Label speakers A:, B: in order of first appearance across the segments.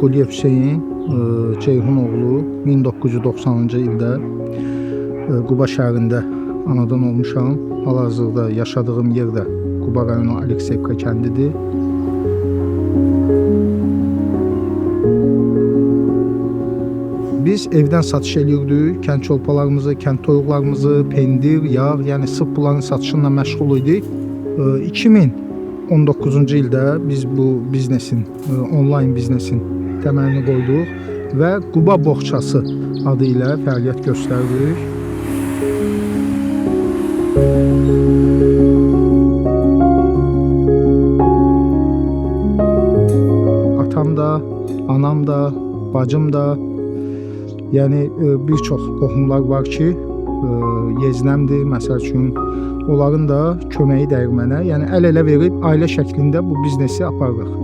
A: Quliyev Hüseyin Ceyhunoğlu 1990-cı ildə Quba şəhərində anadan olmuşam. Hal-hazırda yaşadığım yer də Quba rayonu Alekseyevka kəndidir. Biz evdən satış eləyirdik. Kənd çolpalarımızı, kənd toyuqlarımızı, pendir, yağ, yəni sırf bunların satışıyla məşğul idik. 2019-cu ildə biz bu biznesin, onlayn biznesin təməlini qoyduq və Quba Boğçası adı ilə fəaliyyət göstərdik. Atam da, anam da, bacım da, yəni bir çox qohumlar var ki, yeznəmdir, məsəl üçün onların da köməyi dəyir mənə. Yəni əl-ələ verib ailə şəklində bu biznesi aparırıq.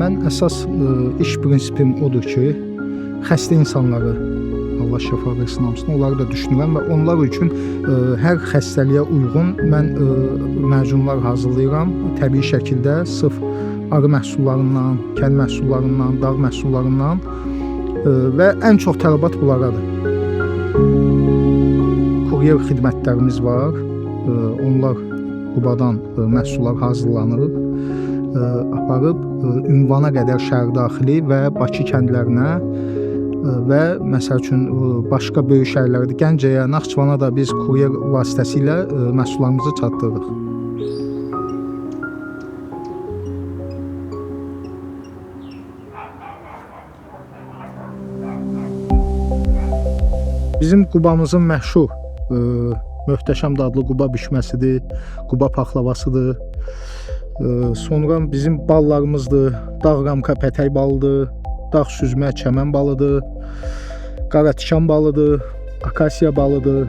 A: Mən əsas iş prinsipim odur ki, xəstə insanları, Allah şəfa versin hamısına, onları da düşünürəm və onlar üçün hər xəstəliyə uyğun mən məcunlar hazırlayıram. Təbii şəkildə sırf arı məhsullarından, kənd məhsullarından, dağ məhsullarından və ən çox tələbat bunlaradır. Kuryer xidmətlərimiz var. Onlar Qubadan məhsullar hazırlanır, aparıb ünvana qədər şəhər daxili və Bakı kəndlərinə və məsəl üçün başqa böyük şəhərlərdə Gəncəyə, Naxçıvana da biz kuryer vasitəsilə məhsullarımızı çatdırırıq. Bizim Qubamızın məşhur, möhtəşəm dadlı Quba bişməsidir, Quba paxlavasıdır. Sonra bizim ballarımızdır, dağ ramka pətək balıdır, dağ süzmə çəmən balıdır, qara tikan balıdır, akasiya balıdır.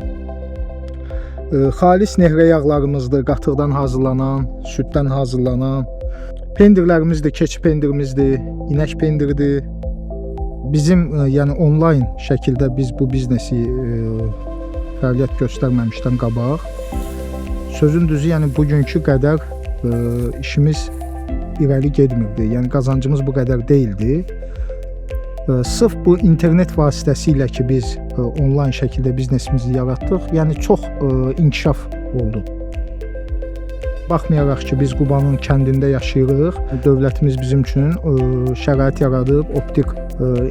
A: Xalis nehrə yağlarımızdır, qatıqdan hazırlanan, süddən hazırlanan. Pendirlərimizdir, keçi pendirimizdir, inək pendiridir. Bizim yəni onlayn şəkildə biz bu biznesi fəaliyyət göstərməmişdən qabaq, sözün düzü, yəni bugünkü qədər işimiz irəli getmirdi. Yəni qazancımız bu qədər deyildi. Sırf bu internet vasitəsilə ki biz onlayn şəkildə biznesimizi yaratdıq, yəni çox inkişaf oldu. Baxmayaraq ki biz Qubanın kəndində yaşayırıq, dövlətimiz bizim üçün şərait yaradıb, optik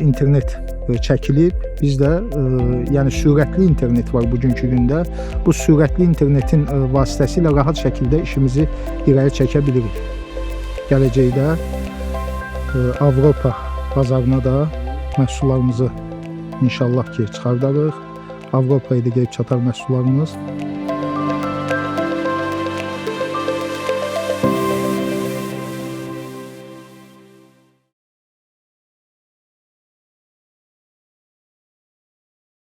A: internet çəkilib. Bizdə yəni sürətli internet var bugünkü gündə. Bu sürətli internetin vasitəsilə rahat şəkildə işimizi irəli çəkə bilirik. Gələcəkdə Avropa bazarına da məhsullarımızı inşallah ki çıxardarıq. Avropaya da gəlib çatar məhsullarımız.